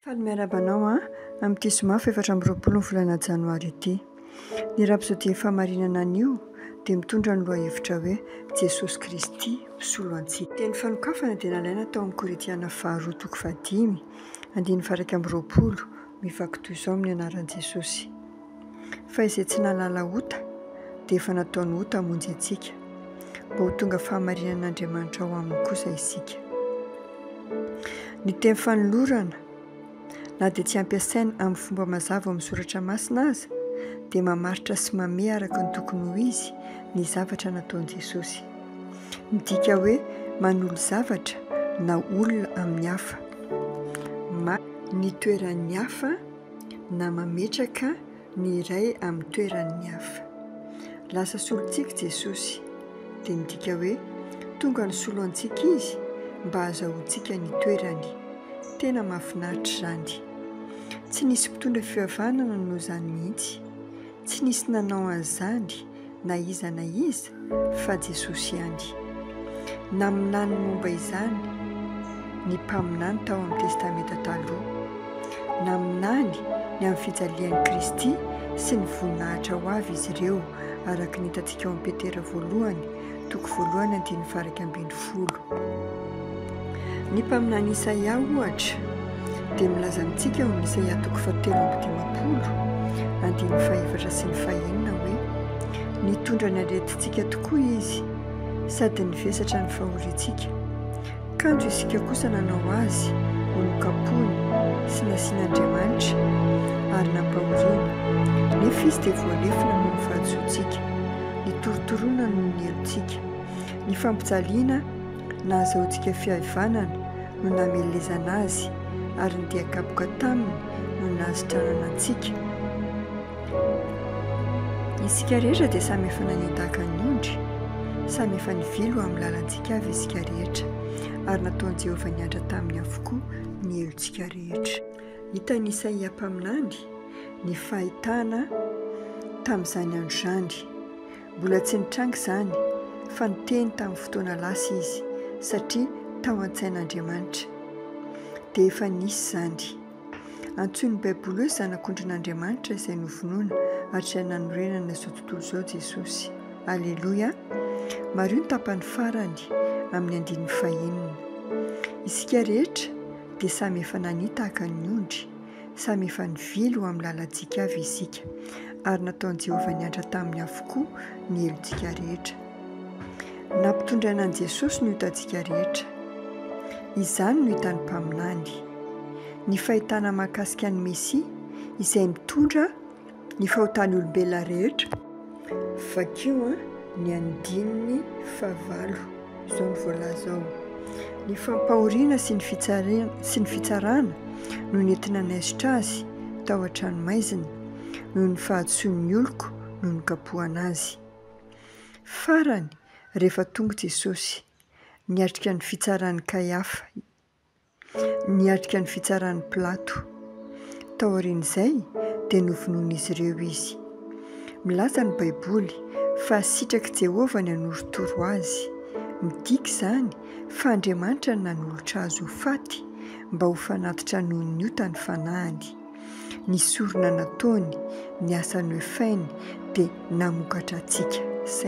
Faly miarabanao amin'ity somafy 4 volana janoary ity. Ny rapsodie famarinana an'io dia mitondra ny lohahevitra hoe Jesosy Kristy mpisolo antsika. Teny fanokafana dia nalaina tao amin'ny Korintiana 2:5 andiny faraka amby 20 mivaky toy izao amin'ny anaran'i Jesosy. Fa izay tsy nalala ota dia efa nataony ota hamonjy antsika, mba ho tonga fahamarinan'Andriamanitra ao aminy kosa isika. Ny teny fanolorana na dia tsy ampiasaina amin'ny fomba mazava amin'ny soratra masina aza dia mamaritra sy mame araka ny tokony ho izy ny zavatra nataon'i Jesosy. Midika hoe manolo zavatra na olona amin'ny hafa, ny toeran'ny hafa na mametraka ny iray amin'ny toeran'ny hafa. Lasa solontsika Jesosy dia midika hoe tonga ny solo antsika izy mba azahoantsika ny toerany. Tena mahafinaritra izany. Tsy nisy mpitondra fivavahana noho izany mihitsy, tsy nisy nanao an'izany na iza fa Jesosy ihany. Naminany momba izany ny mpaminany tao amin'ny testamenta taloha. Naminany ny amin'ny fijalian'i Kristy sy ny voninahitra ho avy izy ireo araka ny hitantsika ao amin'ny Petera 1:2-10. Ny mpaminany Isaia ohatra dia milaza amintsika ao amin'ny Isaia 3:15 andiny 4 sy ny 9 hoe nitondra ny aretintsika tokoa izy sady nivesatra ny fahorintsika. Kanjo isika kosa nanao azy ho nokapony sy nasian'Andriamanitra ary nampahoriana. Nefa izy dia voalefina noho ny fahadisoantsika, nitorotoroana noho ny helontsika. Ny fampijaliana na azahoantsika fihavanana no namelezana azy ary ny diakapoka taminy no nahasitranana antsika. Isika rehetra dia samy efa nanendaka ny ondry, samy efa nivilo amin'ny lalantsika avy isika rehetra, ary nataon'i Jehovah niandra taminy avokoa ny helontsika rehetra. Hitan'ny Isaia mpaminany ny fahitana tamin'izany andro izany. Mbola tsy nitranga izany fa niteny tamin'ny fotoana lasa izy satria tao an-tsain'Andriamanitra dia efa nisy izany. Antsoin'ny Baiboly hoe zanak'ondrin'Andriamanitra izay novonoina ary izay nanorenana izao tontolo izao Jesosy. Alleloia! Mario ny tapany farany amin'ny 5. Isika rehetra dia samy efa nanitaka ny ondry, samy efa nivilo amin'ny lalantsika avy isika, ary nataon'i Jehovah niandra taminy avokoa ny helontsika rehetra. Nampitondraina an'i Jesosy no hitantsika rehetra. Izany no hitan'ny mpaminany. Ny fahitana mahakasika ny Mesia izay mitondra ny fahotany olombelona rehetra. Vakio ny 9 izao ny voalaza ao. Ny fampahoriana sy ny fitsarana no nentina naisotra azy tao an-tranomaizina noho ny fahadisoan'ny oloko no nokapohana azy. Farany rehefa tonga Jesosy, niatrika ny fitsaran'ny Kaiafa, niatrika ny fitsaran'ny Pilato. Tao aorian'izay dia novonoin'izy ireo izy. Milaza ny Baiboly fa sitraky Jehovah ny hanorotoro azy. Midika izany fa Andriamanitra no nanolotra azy ho faty mba ho fanatitra noho ny ota ny fanahiny. Ny sorona nataony, ny asany hoefainy dia namokatra antsika.